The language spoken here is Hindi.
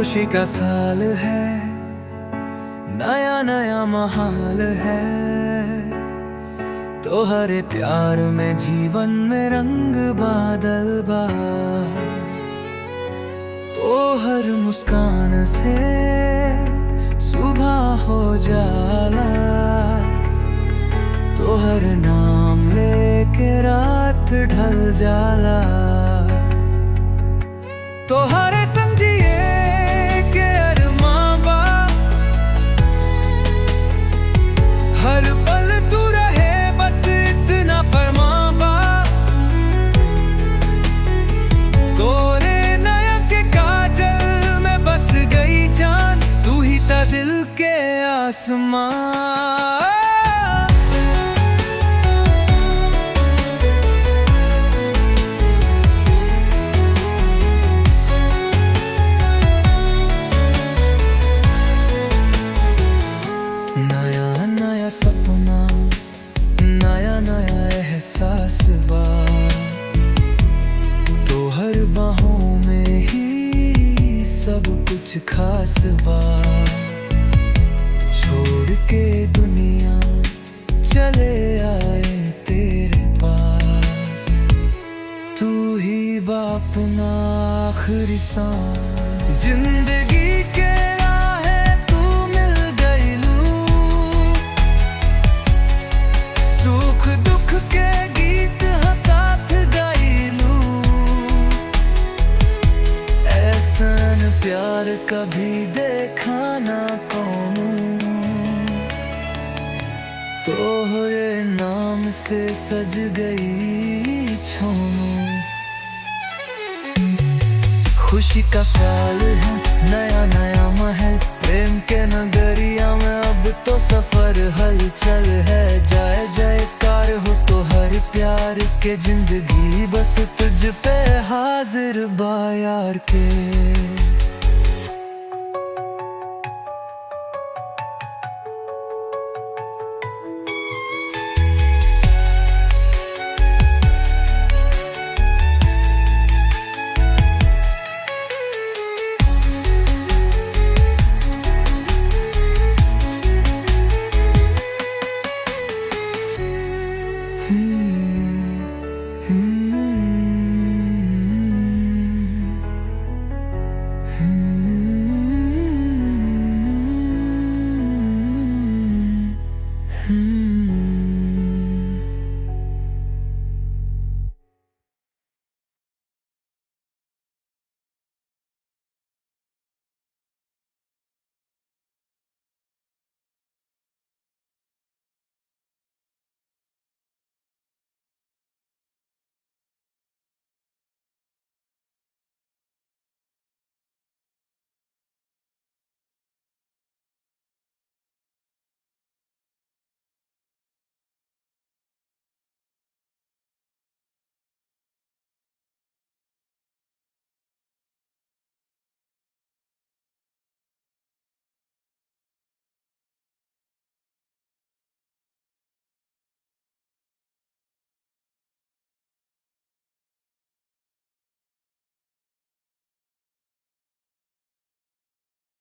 खुशी का साल है, नया नया माहौल है। तो हर प्यार में जीवन में रंग बादल बा। तो हर मुस्कान से सुबह हो जाला। तो हर नाम लेके रात ढल जाला। तो हर समझिए के अरमां बा, हर पल तू रहे बस इतना फरमां बा। तोरे नया के काजल में बस गई जान, तू ही था दिल के आसमां। सपना नया नया एहसास बा। तो हर बाहों में ही सब कुछ खास बा। छोड़ के दुनिया चले आए तेरे पास, तू ही बाप ना आखिरी सांस। जिंदगी के दुख के गीत साथ गाई लूं। ऐसन प्यार कभी देखा ना कौनू। तोहरे नाम से सज गई छोनू। खुशी का साल है, नया नया महल। प्रेम के नगरिया में अब तो सफर हलचल है। जाए जयकार हो तो हर प्यार के, जिंदगी बस तुझ पे हाजिर बा यार के।